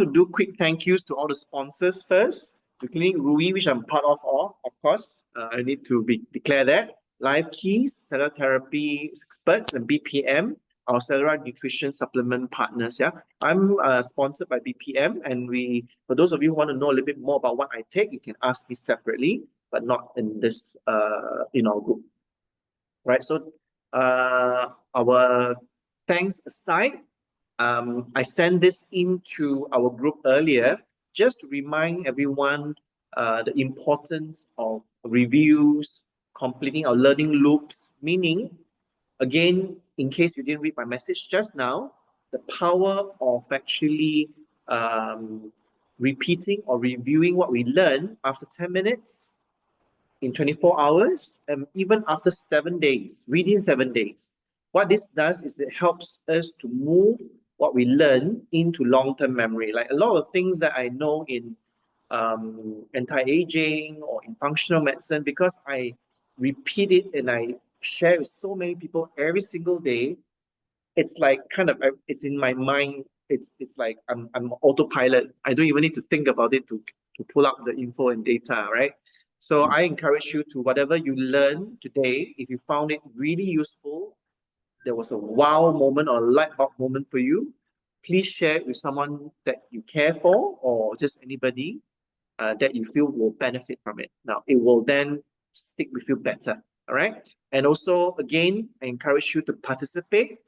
to do quick thank yous to all the sponsors first. To Clinic Rui, which I'm part of course. I need to declare that. Live Keys, Cellular Therapy Experts, and BPM, our cellular nutrition supplement partners. Yeah, I'm sponsored by BPM, and for those of you who want to know a little bit more about what I take, you can ask me separately, but not in this in our group. Right. So our thanks aside, I sent this into our group earlier just to remind everyone the importance of reviews, completing our learning loops, meaning, again, in case you didn't read my message just now, the power of actually repeating or reviewing what we learned after 10 minutes, in 24 hours, and even after 7 days, within 7 days. What this does is it helps us to move what we learn into long-term memory. Like a lot of things that I know in anti-aging or in functional medicine, because I repeat it and I share with so many people every single day, it's like it's in my mind. It's like I'm autopilot. I don't even need to think about it to pull up the info and data, right? So I encourage you to, whatever you learn today, if you found it really useful, there was a wow moment or a light bulb moment for you, please share it with someone that you care for or just anybody that you feel will benefit from it. Now, it will then stick with you better, all right? And also, again, I encourage you to participate,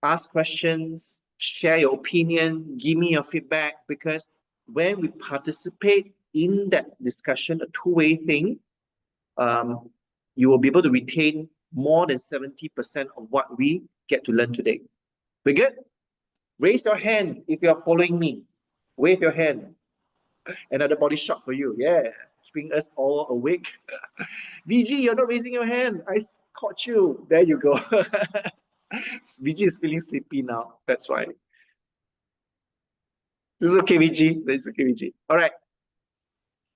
ask questions, share your opinion, give me your feedback, because when we participate in that discussion, a two-way thing, you will be able to retain more than 70% of what we get to learn today. We good? Raise your hand if you are following me. Wave your hand. Another body shot for you. Yeah, keeping us all awake. VG, you're not raising your hand. I caught you. There you go. VG is feeling sleepy now. That's why. This is okay, VG. This is okay, VG. All right.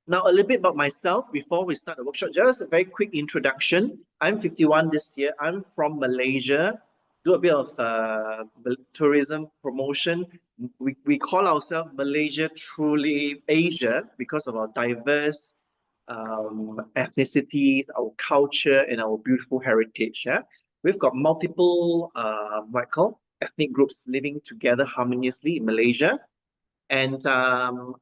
Now, a little bit about myself before we start the workshop. Just a very quick introduction. I'm 51 this year. I'm from Malaysia. Do a bit of tourism promotion. We call ourselves Malaysia Truly Asia because of our diverse ethnicities, our culture, and our beautiful heritage. Yeah? We've got multiple ethnic groups living together harmoniously in Malaysia. And I'm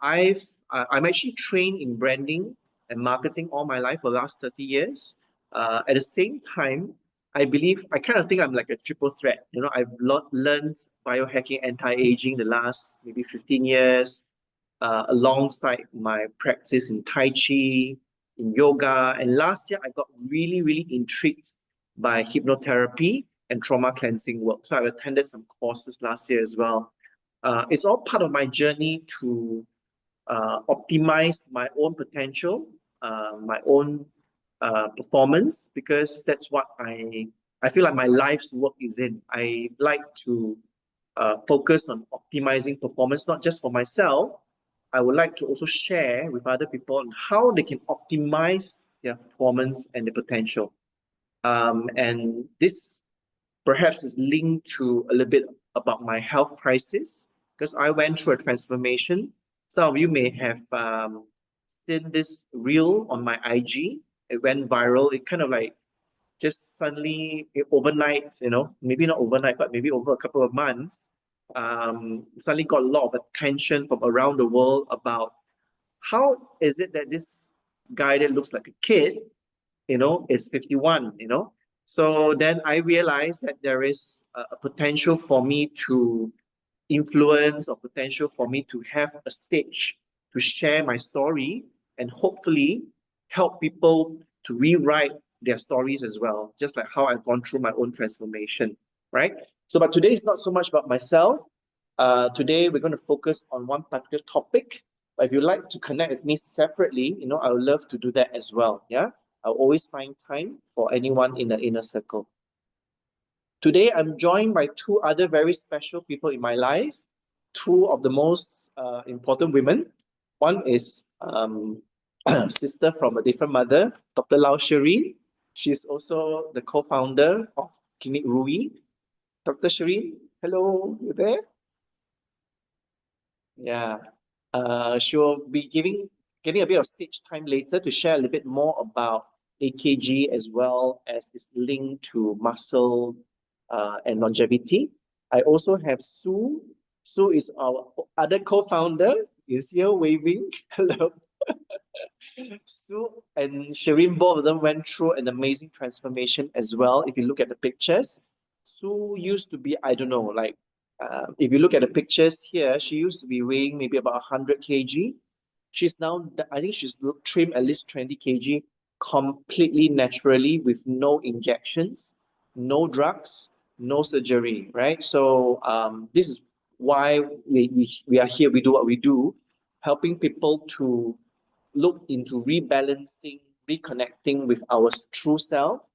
actually trained in branding and marketing all my life for the last 30 years. At the same time, I kind of think I'm like a triple threat. You know, I've learned biohacking, anti-aging the last maybe 15 years, alongside my practice in Tai Chi, in yoga. And last year, I got really, really intrigued by hypnotherapy and trauma cleansing work. So I attended some courses last year as well. It's all part of my journey to optimize my own potential, my own performance, because that's what I feel like my life's work is in. I like to focus on optimizing performance, not just for myself. I would like to also share with other people on how they can optimize their performance and their potential. And this perhaps is linked to a little bit about my health crisis, because I went through a transformation. Some of you may have seen this reel on my IG. It went viral. It kind of like just suddenly overnight, you know, maybe not overnight, but maybe over a couple of months, suddenly got a lot of attention from around the world about how is it that this guy that looks like a kid, you know, is 51, you know. So then I realized that there is a potential for me to influence, or potential for me to have a stage to share my story and hopefully help people to rewrite their stories as well, just like how I've gone through my own transformation, right? So, but today is not so much about myself. Today we're going to focus on one particular topic. But if you'd like to connect with me separately, you know, I would love to do that as well. Yeah, I'll always find time for anyone in the inner circle. Today, I'm joined by two other very special people in my life, two of the most important women. One is sister from a different mother, Dr. Lau Shireen. She's also the co-founder of Clinic Rui. Dr. Shireen, hello, you there? Yeah. She will be getting a bit of stage time later to share a little bit more about AKG as well as its link to muscle and longevity. I also have Sue. Sue is our other co-founder, is here waving. Hello. Sue and Shireen, both of them went through an amazing transformation as well. If you look at the pictures, Sue used to be, I don't know, like, if you look at the pictures here, she used to be weighing maybe about 100 kg. She's now, I think she's trimmed at least 20 kg completely naturally with no injections, no drugs, no surgery, right? So this is why we are here, we do what we do, helping people to look into rebalancing, reconnecting with our true self.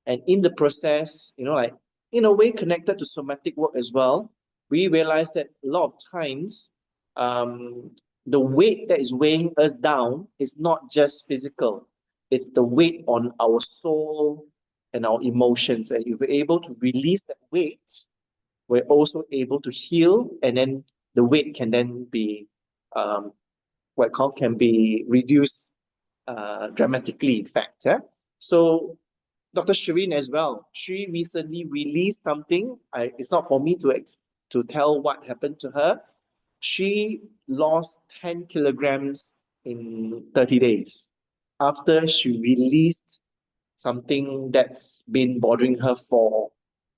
And in the process, like in a way connected to somatic work as well, we realize that a lot of times the weight that is weighing us down is not just physical, it's the weight on our soul and our emotions. And if we're able to release that weight, we're also able to heal, and then the weight can then be um, what called can be reduced dramatically, in fact. So Dr. Shireen as well, she recently released something. It's not for me to tell what happened to her. She lost 10 kilograms in 30 days after she released something that's been bothering her for,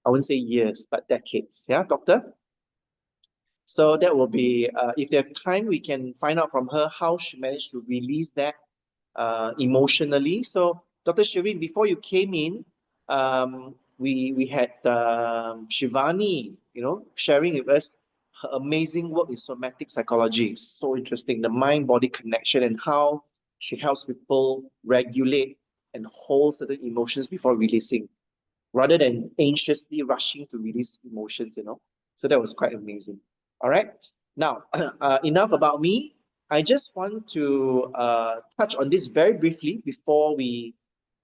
I wouldn't say years, but decades. Yeah, doctor? So that will be, if they have time, we can find out from her how she managed to release that emotionally. So, Dr. Shireen, before you came in, we had Shivani, sharing with us her amazing work in somatic psychology. It's so interesting, the mind-body connection and how she helps people regulate and hold certain emotions before releasing, rather than anxiously rushing to release emotions. So that was quite amazing. All right. Now, enough about me. I just want to touch on this very briefly before we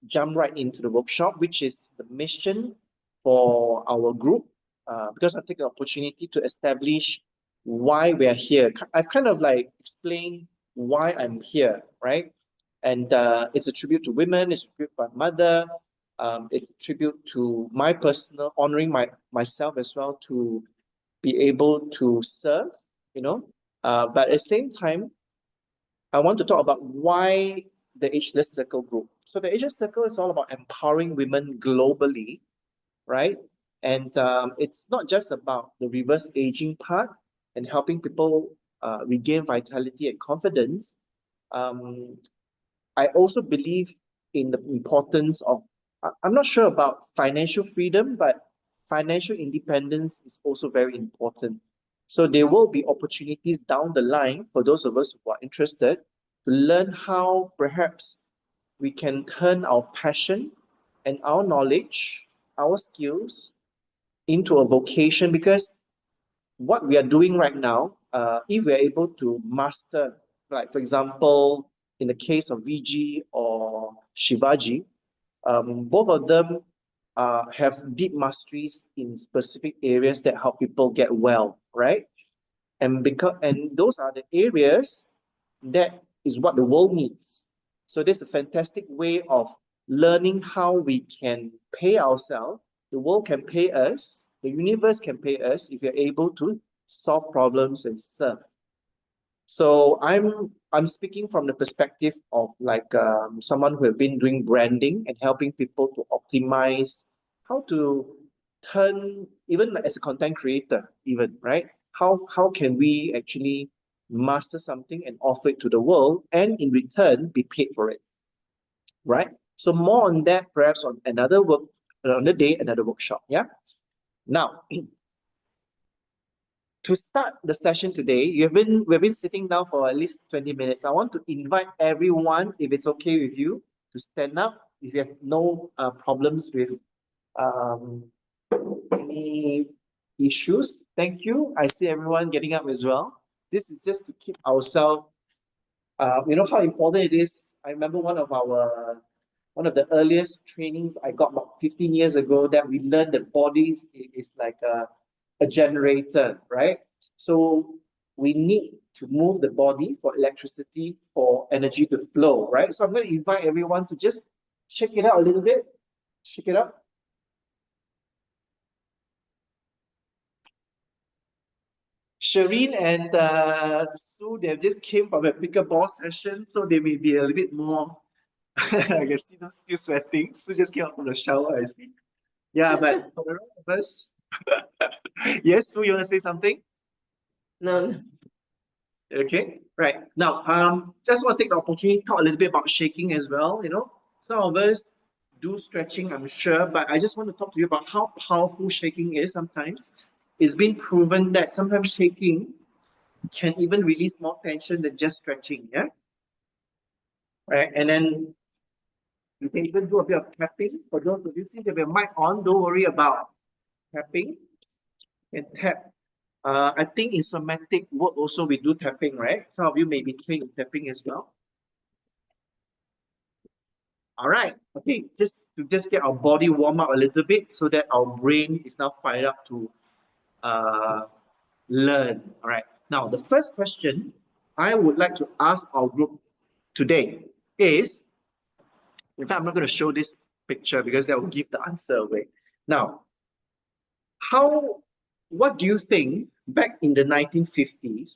jump right into the workshop, which is the mission for our group, because I take the opportunity to establish why we're here. I've kind of like explained why I'm here, right? And it's a tribute to women, it's a tribute to my mother, it's a tribute to my personal honoring myself as well to be able to serve, you know. But at the same time, I want to talk about why the Ageless Circle group. So the Ageless Circle is all about empowering women globally, right? And it's not just about the reverse aging part and helping people regain vitality and confidence. Um, I also believe in the importance of, I'm not sure about financial freedom, but financial independence is also very important. So there will be opportunities down the line for those of us who are interested to learn how perhaps we can turn our passion and our knowledge, our skills into a vocation, because what we are doing right now, if we are able to master, like for example, in the case of VG or Shivaji, both of them have deep masteries in specific areas that help people get well, right? And those are the areas that is what the world needs. So this is a fantastic way of learning how we can pay ourselves. The world can pay us, the universe can pay us if you're able to solve problems and serve. So I'm speaking from the perspective of like someone who have been doing branding and helping people to optimize how to turn, even as a content creator, even, right? How can we actually master something and offer it to the world and in return be paid for it, right? So more on that perhaps on another work on the day, another workshop. Yeah. Now, to start the session today, we've been sitting down for at least 20 minutes. I want to invite everyone, if it's okay with you, to stand up. If you have no problems with um, any issues, thank you. I see everyone getting up as well. This is just to keep ourselves, you know how important it is. I remember one of the earliest trainings I got about 15 years ago, that we learned that bodies is like a generator, right? So we need to move the body, for electricity, for energy to flow, right? So I'm going to invite everyone to just check it out a little bit. Check it out. Shireen and Sue, they just came from a pickleball session, so they may be a little bit more, I can see them still sweating. Sue just came out from the shower, I see. Yeah, but for the rest of us, yes, Sue, you want to say something? No. Okay, right. Now, just want to take the opportunity to talk a little bit about shaking as well. You know, some of us do stretching, I'm sure, but I just want to talk to you about how powerful shaking is sometimes. It's been proven that sometimes shaking can even release more tension than just stretching, yeah? Right, and then you can even do a bit of tapping. For those of you who have your mic on, don't worry about tapping. You can tap. I think in somatic work also we do tapping, right? Some of you may be trained in tapping as well. All right, okay, just to get our body warm up a little bit so that our brain is now fired up to learn. All right, now the first question I would like to ask our group today is, in fact, I'm not going to show this picture because that will give the answer away. Now, what do you think back in the 1950s,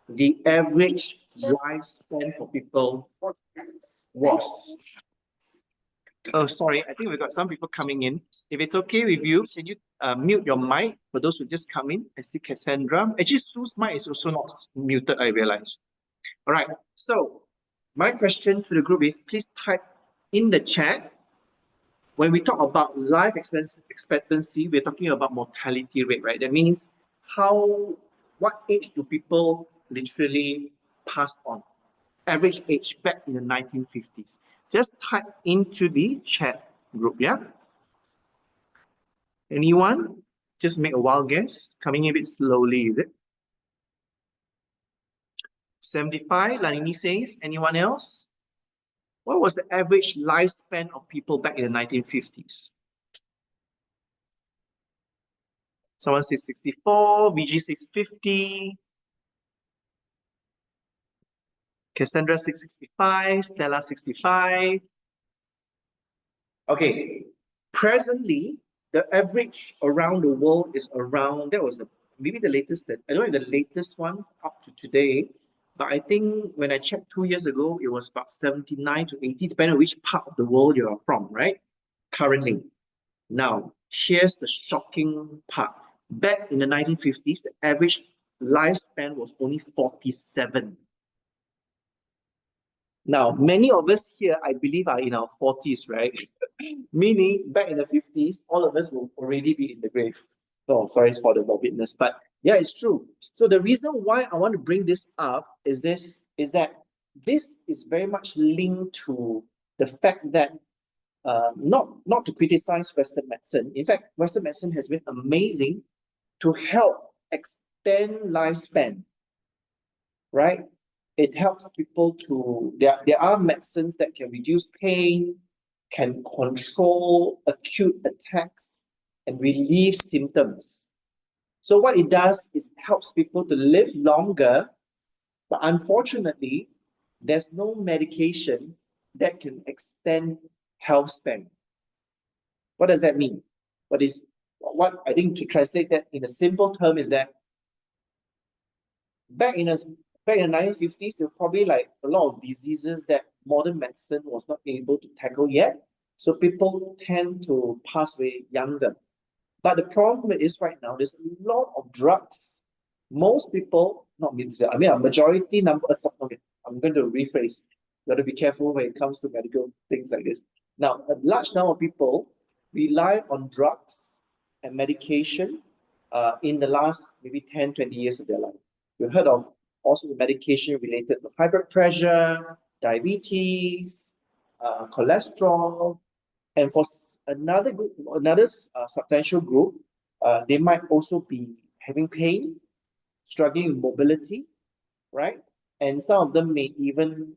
the average lifespan for people was? Oh, sorry, I think we've got some people coming in. If it's okay with you, can you mute your mic for those who just come in? I see Cassandra. Actually, Sue's mic is also not muted, I realize. All right, so my question to the group is, please type in the chat. When we talk about life expectancy, we're talking about mortality rate, right? That means what age do people literally pass on? Average age back in the 1950s. Just type into the chat group, yeah? Anyone? Just make a wild guess. Coming a bit slowly, is it? 75, Lanini says. Anyone else? What was the average lifespan of people back in the 1950s? Someone says 64, VG says 50, Cassandra 665, Stella 65. Okay, presently, the average around the world is around, that was maybe the latest, I don't know the latest one up to today, but I think when I checked 2 years ago, it was about 79 to 80, depending on which part of the world you are from, right? Currently. Now, here's the shocking part. Back in the 1950s, the average lifespan was only 47. Now, many of us here, I believe, are in our 40s, right? Meaning, back in the 50s, all of us will already be in the grave. Oh, sorry for the morbidness, but yeah, it's true. So the reason why I want to bring this up is that this is very much linked to the fact that not to criticize Western medicine. In fact, Western medicine has been amazing to help extend lifespan, right? It helps people to, there are medicines that can reduce pain, can control acute attacks, and relieve symptoms. So what it does is it helps people to live longer, but unfortunately, there's no medication that can extend health span. What does that mean? What I think to translate that in a simple term is that back in the 1950s, there were probably like a lot of diseases that modern medicine was not able to tackle yet. So people tend to pass away younger. But the problem is right now, there's a lot of drugs. Most people, not me, I mean a majority number, okay, I'm going to rephrase. You got to be careful when it comes to medical things like this. Now, a large number of people rely on drugs and medication in the last maybe 10, 20 years of their life. You've heard of also medication related to high blood pressure, diabetes, cholesterol, and for another group, substantial group, they might also be having pain, struggling with mobility, right? And some of them may even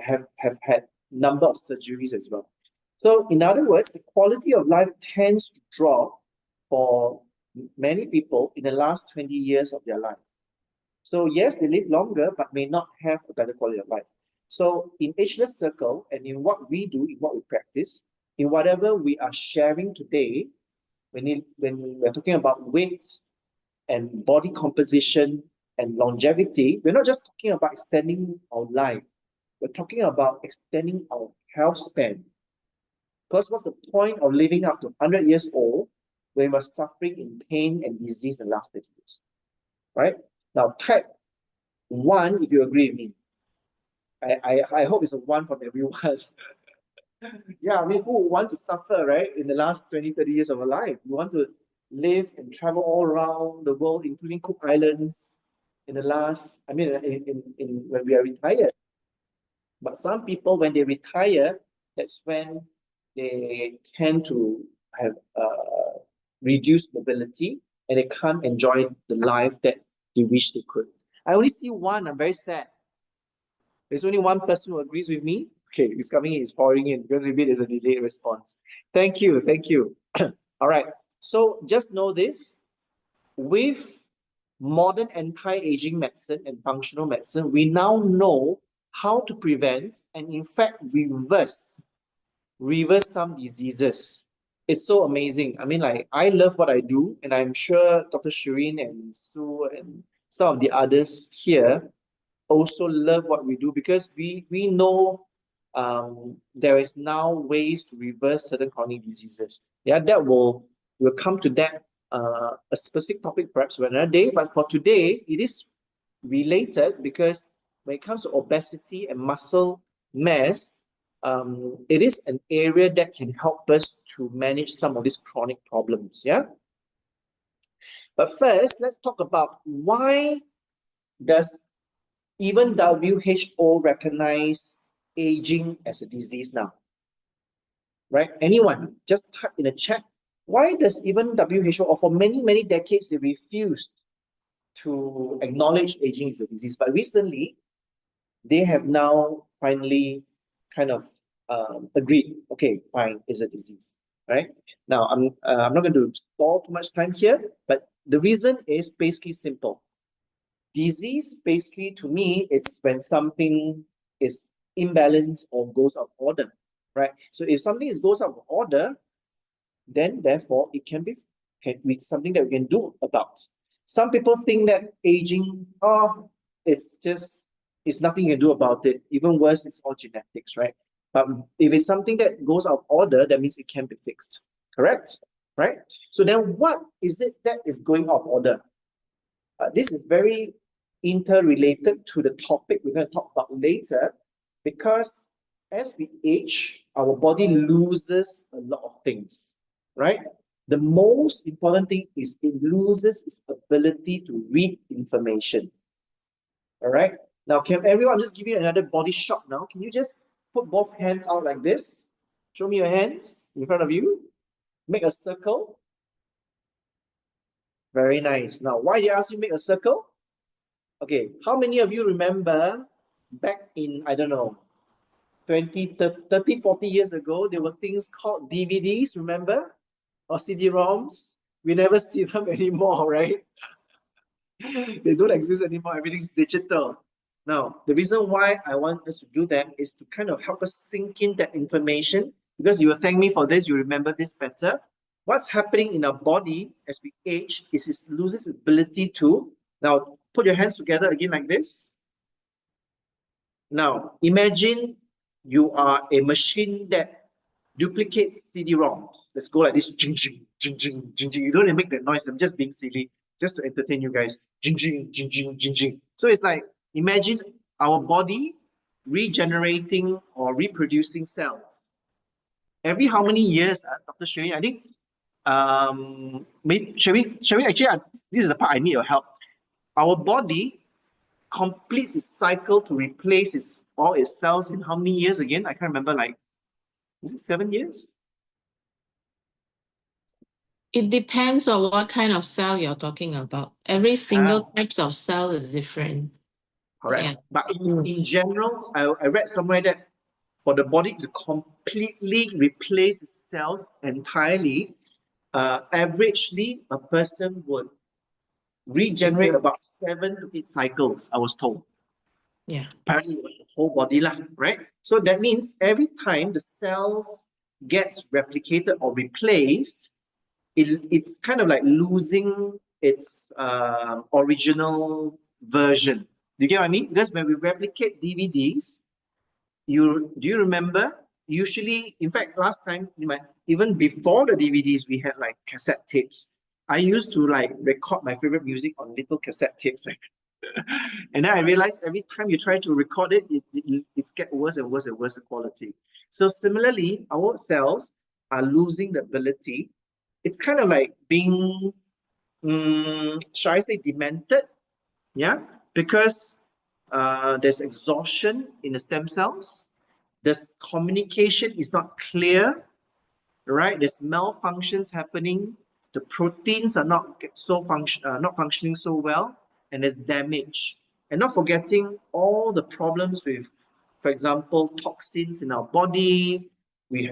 have had number of surgeries as well. So in other words, the quality of life tends to drop for many people in the last 20 years of their life. So yes, they live longer, but may not have a better quality of life. So in Ageless Circle and in what we do, in what we practice, in whatever we are sharing today, when we're talking about weight and body composition and longevity, we're not just talking about extending our life. We're talking about extending our health span. Because what's the point of living up to 100 years old when we're suffering in pain and disease in the last 30 years? Right? Now, type 1 if you agree with me. I hope it's a 1 from everyone. Yeah, I mean, who would want to suffer, right, in the last 20, 30 years of our life? We want to live and travel all around the world, including Cook Islands, in the last, I mean, when we are retired. But some people, when they retire, that's when they tend to have reduced mobility and they can't enjoy the life that they wish they could. I only see one. I'm very sad. There's only one person who agrees with me. Okay, he's coming in, he's pouring in because maybe there's a delayed response. Thank you, thank you. All right, so just know this. With modern anti-aging medicine and functional medicine, we now know how to prevent and in fact reverse some diseases. It's so amazing. I mean, like, I love what I do, and I'm sure Dr. Shireen and Sue and some of the others here also love what we do because we know there is now ways to reverse certain chronic diseases. Yeah, that we'll come to that a specific topic perhaps for another day. But for today, it is related because when it comes to obesity and muscle mass, it is an area that can help us to manage some of these chronic problems. Yeah. But first, let's talk about why does even WHO recognize aging as a disease now. Right? Anyone, just type in the chat. Why does even WHO, or for many, many decades, they refused to acknowledge aging as a disease? But recently, they have now finally kind of agreed, okay, fine, it's a disease. Right? Now, I'm not going to spend too much time here, but the reason is basically simple. Disease, basically, to me, it's when something is imbalanced or goes out of order, right? So if something goes out of order, then therefore it can be something that we can do about. Some people think that aging, it's nothing you can do about it. Even worse, it's all genetics, right? But if it's something that goes out of order, that means it can be fixed, correct? Right? So then what is it that is going out of order? This is very interrelated to the topic we're going to talk about later, because as we age, our body loses a lot of things, right? The most important thing is it loses its ability to read information. All right. Now, can everyone just give you another body shot now? Can you just put both hands out like this? Show me your hands in front of you. Make a circle. Very nice. Now, why did I ask you to make a circle? Okay, how many of you remember back in, I don't know, 20, 30, 40 years ago, there were things called DVDs, remember? Or CD-ROMs? We never see them anymore, right? They don't exist anymore, everything's digital. Now, the reason why I want us to do that is to kind of help us sink in that information, because you will thank me for this, you remember this better. What's happening in our body as we age is it loses its ability to, now put your hands together again like this. Now, imagine you are a machine that duplicates CD-ROMs. Let's go like this. Jing, jing, jing, jing, jing, jing. You don't even make that noise. I'm just being silly, just to entertain you guys. Jing, jing, jing, jing, jing, jing. So it's like, imagine our body regenerating or reproducing cells. Every how many years, Dr. Shereen? I think, Shereen, actually, this is the part I need your help. Our body completes its cycle to replace all its cells in how many years again? I can't remember, like, is it 7 years? It depends on what kind of cell you're talking about. Every single types of cell is different. Correct. Yeah. But in general, I read somewhere that for the body to completely replace its cells entirely, averagely, a person would regenerate about 7 to 8 cycles, I was told. Yeah. Apparently it was the whole body lah, right? So that means every time the cells gets replicated or replaced, it's kind of like losing its original version. Do you get what I mean? Because when we replicate DVDs, do you remember? Usually, in fact, last time, even before the DVDs, we had like cassette tapes. I used to like record my favorite music on little cassette tapes. And then I realized every time you try to record it, it's get worse and worse and worse the quality. So similarly, our cells are losing the ability. It's kind of like being, shall I say, demented? Yeah, because there's exhaustion in the stem cells. The communication is not clear, right? There's malfunctions happening. The proteins are not functioning so well, and there's damage. And not forgetting all the problems with, for example, toxins in our body.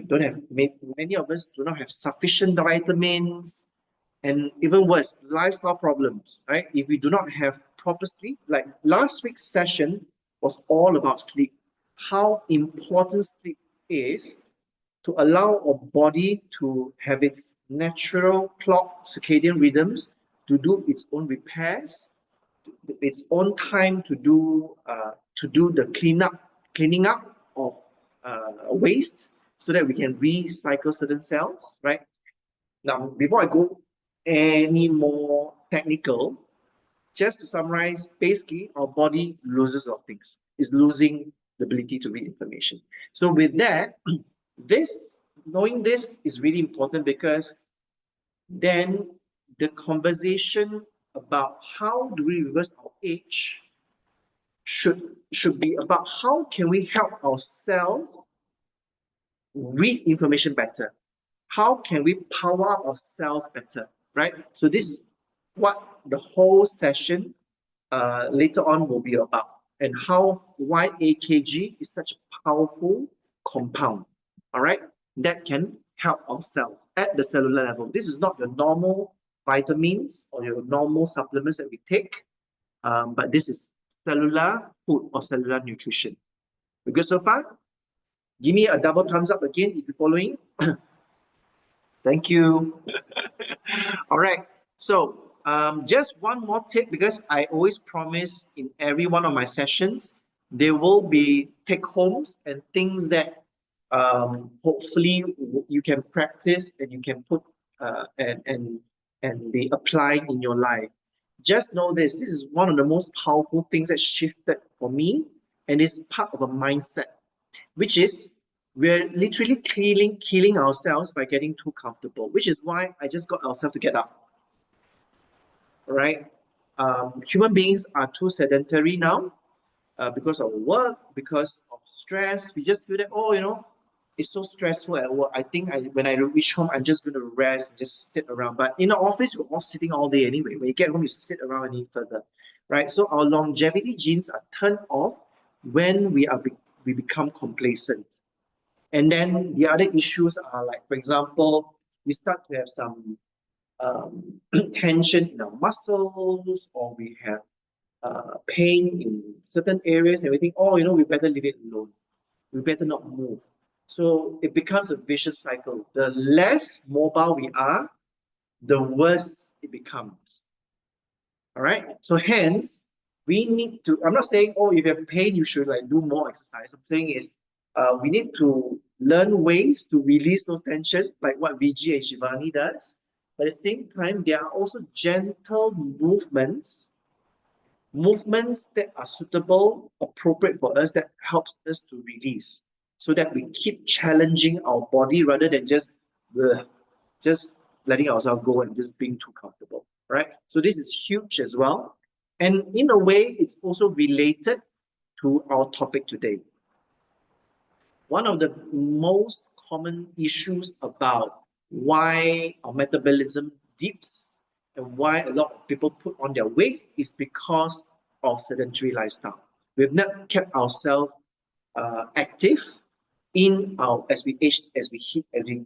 Don't have many of us do not have sufficient vitamins, and even worse, lifestyle problems. Right? If we do not have proper sleep, like last week's session was all about sleep. How important sleep is to allow our body to have its natural clock circadian rhythms to do its own repairs, its own time to do the cleaning up of waste, so that we can recycle certain cells, right? Now, before I go any more technical, just to summarize, basically, our body loses a lot of things. It's losing the ability to read information. So with that, knowing this is really important, because then the conversation about how do we reverse our age should be about how can we help ourselves read information better? How can we power up our cells better, right? So this is what the whole session later on will be about, and why AKG is such a powerful compound, all right, that can help our cells at the cellular level. This is not your normal vitamins or your normal supplements that we take, but this is cellular food or cellular nutrition. We good so far? Give me a double thumbs up again if you're following. Thank you. All right. So just one more tip, because I always promise in every one of my sessions, there will be take homes and things that hopefully you can practice and you can put and be applied in your life. Just know this is one of the most powerful things that shifted for me, and it's part of a mindset, which is we're literally killing ourselves by getting too comfortable, which is why I just got ourselves to get up. All right. Human beings are too sedentary now because of work, because of stress. We just feel that, it's so stressful at work. I think when I reach home, I'm just going to rest, just sit around. But in the office, we're all sitting all day anyway. When you get home, you sit around and eat further, right? So our longevity genes are turned off when we become complacent. And then the other issues are like, for example, we start to have some tension in our muscles, or we have pain in certain areas, and we think, we better leave it alone. We better not move. So it becomes a vicious cycle. The less mobile we are, the worse it becomes. All right. So hence, we need to, I'm not saying, if you have pain, you should like do more exercise. I'm saying is, we need to learn ways to release those tension, like what VG and Shivani does. But at the same time, there are also gentle movements that are suitable, appropriate for us, that helps us to release, so that we keep challenging our body rather than just letting ourselves go and just being too comfortable, right? So this is huge as well. And in a way, it's also related to our topic today. One of the most common issues about why our metabolism dips and why a lot of people put on their weight is because of sedentary lifestyle. We've not kept ourselves active as we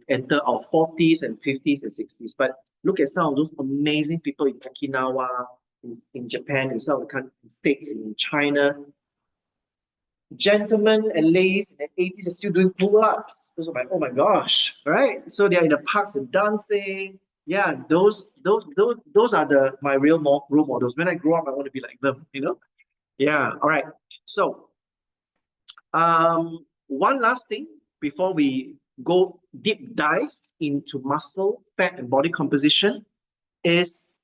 enter our 40s and 50s and 60s. But look at some of those amazing people in Okinawa in Japan, in some of the states, in China. Gentlemen and ladies in the 80s are still doing pull-ups. Those are like, oh my gosh, right? So they're in the parks and dancing. Yeah, those are my real role models. When I grow up, I want to be like them, you know? Yeah, all right. So, one last thing before we go deep dive into muscle, fat, and body composition is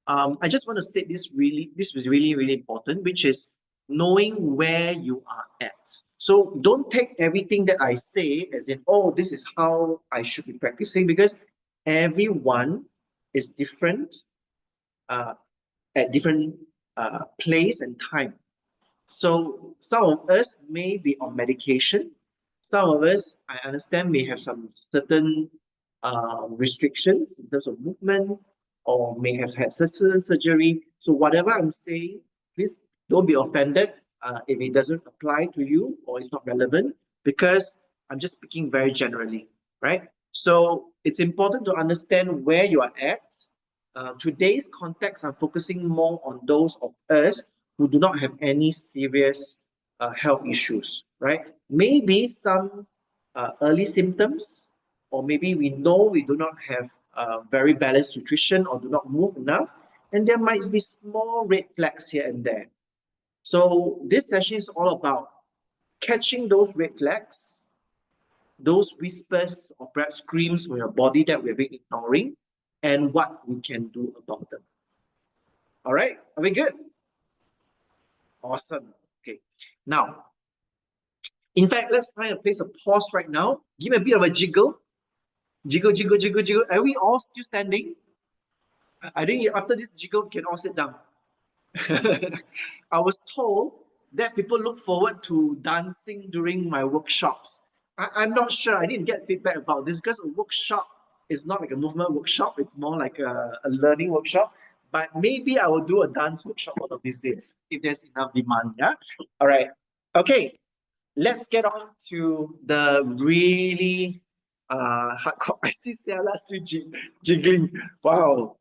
I just want to state this was really, really important, which is knowing where you are at. So don't take everything that I say as in, oh, this is how I should be practicing, because everyone is different at different place and time. So some of us may be on medication. Some of us, I understand, may have some certain restrictions in terms of movement, or may have had surgery. So whatever I'm saying, please don't be offended if it doesn't apply to you or it's not relevant, because I'm just speaking very generally, right? So it's important to understand where you are at. Today's context, I'm focusing more on those of us who do not have any serious health issues, right? Maybe some early symptoms, or maybe we know we do not have very balanced nutrition or do not move enough, and there might be small red flags here and there. So this session is all about catching those red flags, those whispers or perhaps screams from your body that we've been ignoring, and what we can do about them. All right, are we good? Awesome. Okay. Now, in fact, let's try and place a pause right now. Give me a bit of a jiggle. Jiggle, jiggle, jiggle, jiggle. Are we all still standing? I think after this jiggle, we can all sit down. I was told that people look forward to dancing during my workshops. I'm not sure. I didn't get feedback about this, because a workshop is not like a movement workshop. It's more like a learning workshop. But maybe I will do a dance workshop one of these days if there's enough demand. Yeah. All right. Okay. Let's get on to the really hardcore. I see Stella still jiggling. Wow.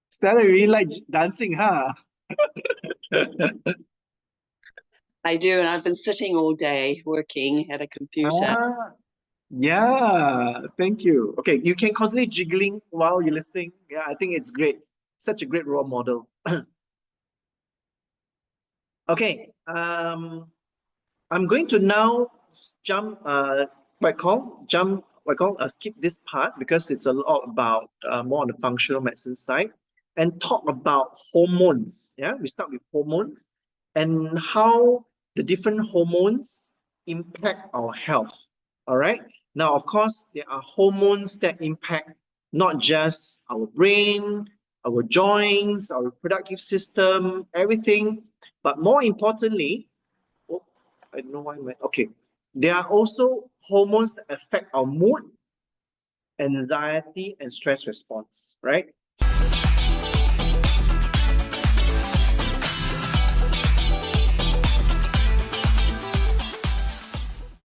Stella really like dancing, huh? I do, and I've been sitting all day working at a computer. Yeah, thank you. Okay, you can continue jiggling while you're listening. Yeah, I think it's great. Such a great role model. Okay, I'm going to now jump, skip this part, because it's a lot about more on the functional medicine side, and talk about hormones. Yeah, we start with hormones and how the different hormones impact our health. All right. Now, of course, there are hormones that impact not just our brain, our joints, our reproductive system, everything, but more importantly, I don't know why. Okay. There are also hormones that affect our mood, anxiety, and stress response, right?